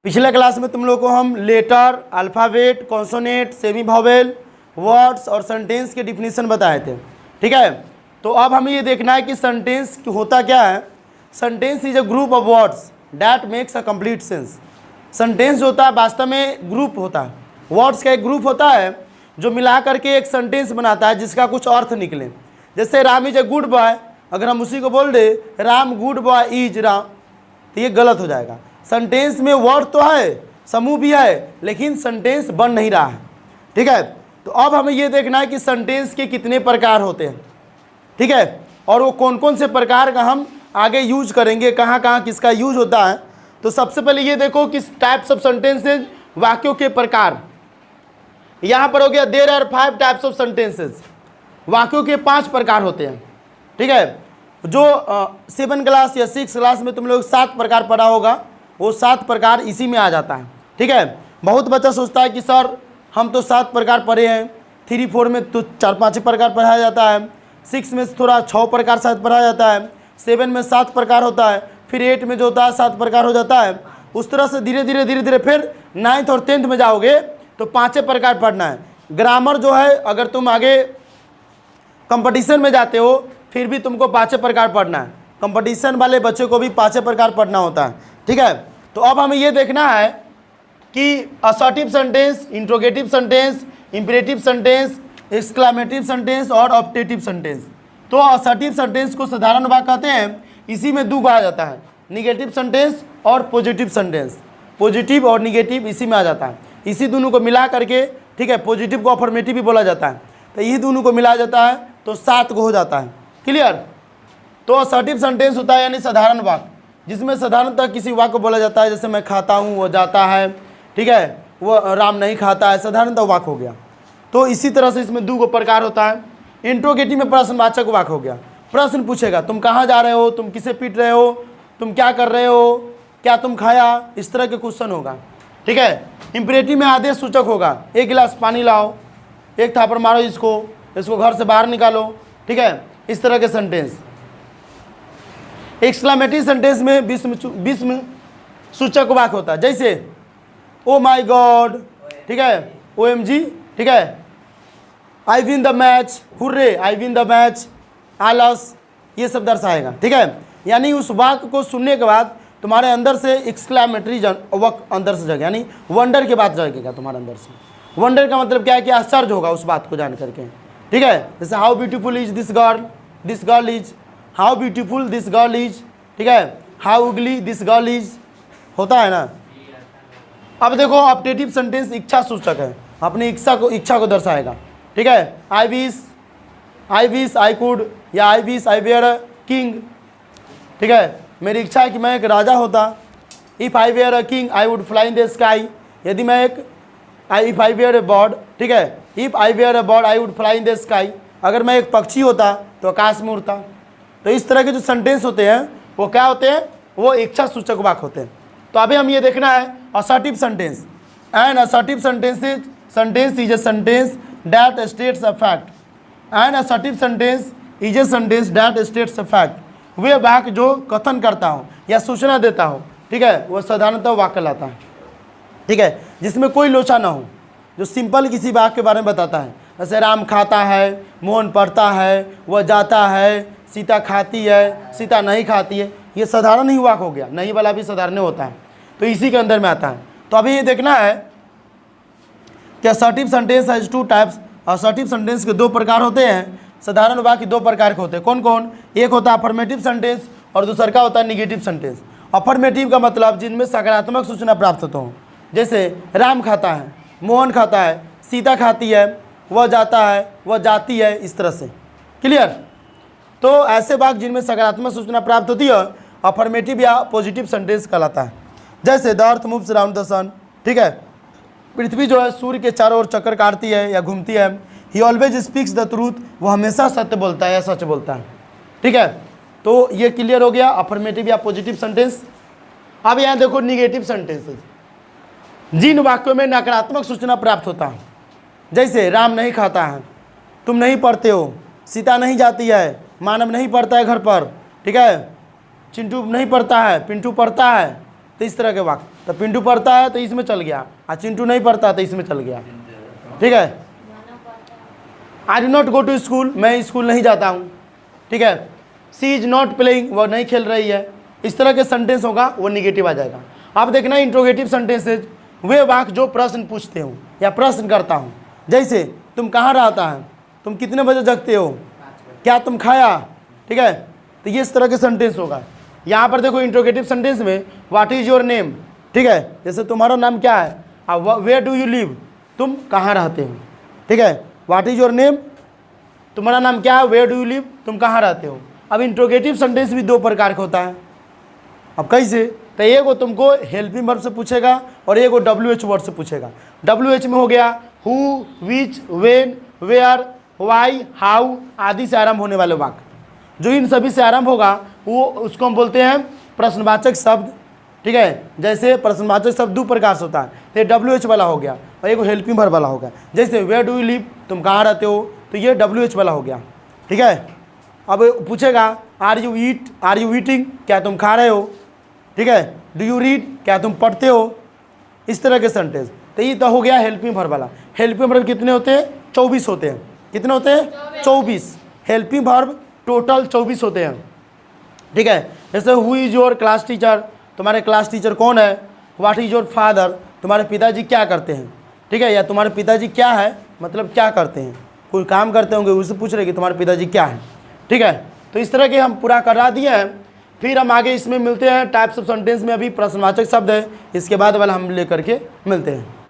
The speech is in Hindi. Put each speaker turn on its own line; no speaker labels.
पिछले क्लास में तुम लोग को हम letter, alphabet, consonant, semi vowel, words और सेंटेंस के डिफिनीशन बताए थे। ठीक है, तो अब हमें ये देखना है कि सेंटेंस होता क्या है। Sentence is a group of words that makes a complete sense. Sentence जो होता है वास्तव में ग्रुप होता है, वर्ड्स का एक ग्रुप होता है जो मिला करके एक सेंटेंस बनाता है जिसका कुछ अर्थ निकले। जैसे Ram is a good boy, अगर हम उसी को बोल दे Ram good boy is Ram, तो ये गलत हो जाएगा। सेंटेंस में वर्ड तो है, समूह भी है, लेकिन सेंटेंस बन नहीं रहा है। ठीक है, तो अब हमें ये देखना है कि सेंटेंस के कितने प्रकार होते हैं। ठीक है, और वो कौन कौन से प्रकार का हम आगे यूज करेंगे, कहाँ कहाँ किसका यूज होता है। तो सबसे पहले ये देखो कि टाइप्स ऑफ सेंटेंसेज, वाक्यों के प्रकार। यहाँ पर हो गया there are 5 types of sentences, वाक्यों के 5 प्रकार होते हैं। ठीक है, जो 7 क्लास या 6 क्लास में तुम लोग 7 प्रकार पढ़ा होगा, वो 7 प्रकार इसी में आ जाता है। ठीक है, बहुत बच्चा सोचता है कि सर हम तो 7 प्रकार पढ़े हैं, 3, 4 में तो 4-5 प्रकार पढ़ाया जाता है, 6 में थोड़ा 6 प्रकार शायद पढ़ाया जाता है, 7 में 7 प्रकार होता है, फिर 8 में जो होता है 7 प्रकार हो जाता है। उस तरह से धीरे धीरे फिर 9th और 10th में जाओगे तो 5 प्रकार पढ़ना है। ग्रामर जो है, अगर तुम आगे कंपटीशन में जाते हो फिर भी तुमको 5 प्रकार पढ़ना है। कंपटीशन वाले बच्चों को भी 5 प्रकार पढ़ना होता है। ठीक है, तो अब हमें ये देखना है कि assertive sentence, interrogative sentence, imperative sentence, exclamative sentence और ऑप्टेटिव सेंटेंस। तो असर्टिव सेंटेंस को साधारण वाक्य कहते हैं, इसी में 2 आ जाता है, निगेटिव सेंटेंस और पॉजिटिव सेंटेंस। पॉजिटिव और निगेटिव इसी में आ जाता है, इसी दोनों को मिला करके, ठीक है, पॉजिटिव को अफर्मेटिव भी बोला जाता है, तो यही दोनों को मिला जाता है तो 7 को हो जाता है। क्लियर। तो असर्टिव सेंटेंस होता है यानी साधारण वाक्य, जिसमें साधारणतः किसी वाक्य को बोला जाता है, जैसे मैं खाता हूँ, वो जाता है, ठीक है, वो राम नहीं खाता है, साधारणतः वाक्य हो गया। तो इसी तरह से इसमें 2 प्रकार होता है। इंट्रोगेटिव में प्रश्नवाचक वाक्य हो गया, प्रश्न पूछेगा, तुम कहाँ जा रहे हो, तुम किसे पीट रहे हो, तुम क्या कर रहे हो, क्या तुम खाया, इस तरह के क्वेश्चन होगा। ठीक है, इंपेरेटिव में आदेश सूचक होगा, 1 गिलास पानी लाओ, 1 थापड़ मारो इसको घर से बाहर निकालो। ठीक है, इस तरह के सेंटेंस। एक्सक्लेमेटिव सेंटेंस में विस्म सूचक वाक्य होता है, जैसे ओ माई गॉड, ठीक है, OMG, ठीक है, I win the match, hurray I win the match, आलस, ये सब दर्शाएगा। ठीक है, यानी उस वाक्य को सुनने के बाद तुम्हारे अंदर से एक्सक्लेमेटरी वाक्य अंदर से जगेगा, यानी वंडर के बाद जगेगा तुम्हारे अंदर से। वंडर का मतलब क्या है कि आश्चर्य होगा उस बात को जान करके। ठीक है, जैसे how beautiful is this girl is, how beautiful this girl is, ठीक है, how Ugli this girl is, होता है ना। अब देखो ऑप्टेटिव सेंटेंस इच्छा सूचक है, अपनी इच्छा को दर्शाएगा। ठीक है, आई विश आई कुड, या I wish I were a king. ठीक है, मेरी इच्छा है कि मैं एक राजा होता। If I were a king I would fly in the sky, यदि मैं if I were a bird, ठीक है, if I were a bird I would fly in the sky, अगर मैं एक पक्षी होता तो आकाश में उड़ता। तो इस तरह के जो सेंटेंस होते हैं वो क्या होते हैं, वो इच्छा सूचक वाक्य होते हैं। तो अभी हम ये देखना है assertive sentence. An assertive sentence is a sentence that states a fact. An assertive sentence is a sentence that states a fact. वे वाक्य जो कथन करता हो या सूचना देता हो, ठीक है, वो साधारणतः वाक्य लाता है। ठीक है, जिसमें कोई लोचा ना हो, जो सिंपल किसी वाक्य के बारे में बताता है, जैसे राम खाता है, मोहन पढ़ता है, वह जाता है, सीता खाती है, सीता नहीं खाती है, ये साधारण ही वाक्य हो गया, नहीं वाला भी साधारण होता है, तो इसी के अंदर में आता है। तो अभी ये देखना है कि assertive sentence has 2 types. Assertive sentence के 2 प्रकार होते हैं, साधारण वाक्य 2 प्रकार के होते हैं। कौन कौन? एक होता है अफर्मेटिव सेंटेंस और दूसरा का होता है निगेटिव सेंटेंस। अफर्मेटिव का मतलब जिनमें सकारात्मक सूचना प्राप्त होता हो, जैसे राम खाता है, मोहन खाता है, सीता खाती है, वह जाता है, वह जाती है, इस तरह से। क्लियर। तो ऐसे वाक्य जिनमें सकारात्मक सूचना प्राप्त होती है अफर्मेटिव या पॉजिटिव सेंटेंस कहलाता है। जैसे the earth moves around the sun, ठीक है, पृथ्वी जो है सूर्य के चारों ओर चक्कर काटती है या घूमती है। ही ऑलवेज स्पीक्स द ट्रूथ, वो हमेशा सत्य बोलता है या सच बोलता है। ठीक है, तो ये क्लियर हो गया अफर्मेटिव या पॉजिटिव सेंटेंस। अब यहाँ देखो निगेटिव सेंटेंसेस, जिन वाक्यों में नकारात्मक सूचना प्राप्त होता है, जैसे राम नहीं खाता है, तुम नहीं पढ़ते हो, सीता नहीं जाती है, मानव नहीं पढ़ता है घर पर, ठीक है, चिंटू नहीं पढ़ता है, पिंटू पढ़ता है, तो इस तरह के वाक्य। तो पिंटू पढ़ता है तो इसमें चल गया, और चिंटू नहीं पढ़ता तो इसमें चल गया। ठीक है, I do not go to school, मैं स्कूल नहीं जाता हूँ। ठीक है, सी इज नॉट प्लेइंग, वह नहीं खेल रही है। इस तरह के सेंटेंस होगा वो निगेटिव आ जाएगा। आप देखना इंट्रोगेटिव सेंटेंसेज वे वाक्य जो प्रश्न पूछते हो या प्रश्न करता हूँ, जैसे तुम कहाँ रहता है, तुम कितने बजे जगते हो, क्या तुम खाया। ठीक है, तो ये इस तरह के सेंटेंस होगा। यहाँ पर देखो इंट्रोगेटिव सेंटेंस में व्हाट इज योर नेम। ठीक है, जैसे तुम्हारा नाम क्या है, वेयर डू यू लिव, तुम कहाँ रहते हो। ठीक है, व्हाट इज योर नेम, तुम्हारा नाम क्या है, वेयर डू यू लिव, तुम कहाँ रहते हो। अब इंट्रोगेटिव सेंटेंस भी दो प्रकार का होता है। अब कैसे, तो एक वो तुमको हेल्पिंग वर्ब से पूछेगा और एक वो WH वर्ड से पूछेगा। WH में हो गया who, which, when, where, why, how आदि से आरंभ होने वाले वाक्य। जो इन सभी से आरंभ होगा वो उसको हम बोलते हैं प्रश्नवाचक शब्द। ठीक है, जैसे प्रश्नवाचक शब्द दो प्रकार से होता है, तो ये WH वाला हो गया और एक हेल्पिंग वर्ब वाला हो गया। जैसे वेयर डू यू लिव, तुम कहाँ रहते हो, तो ये WH वाला हो गया। ठीक है, अब पूछेगा आर यू ईटिंग, क्या तुम खा रहे हो। ठीक है, डू यू रीड, क्या तुम पढ़ते हो। इस तरह के सेंटेंस। तो ये तो हो गया हेल्पिंग वर्ब वाला। हेल्पिंग वर्ब कितने होते हैं, 24 होते हैं। कितने होते हैं, 24। हेल्पिंग वर्ब टोटल 24 होते हैं। ठीक है, जैसे who is your class teacher, तुम्हारे क्लास टीचर कौन है। व्हाट इज योर फादर, तुम्हारे पिताजी क्या करते हैं। ठीक है, या तुम्हारे पिताजी क्या है, मतलब क्या करते हैं, कोई काम करते होंगे, उससे पूछ रहे कि तुम्हारे पिताजी क्या है। ठीक है, तो इस तरह के हम पूरा करा दिए हैं। फिर हम आगे इसमें मिलते हैं टाइप्स ऑफ सेंटेंस में। अभी प्रश्नवाचक शब्द है, इसके बाद वाला हम लेकर के मिलते हैं।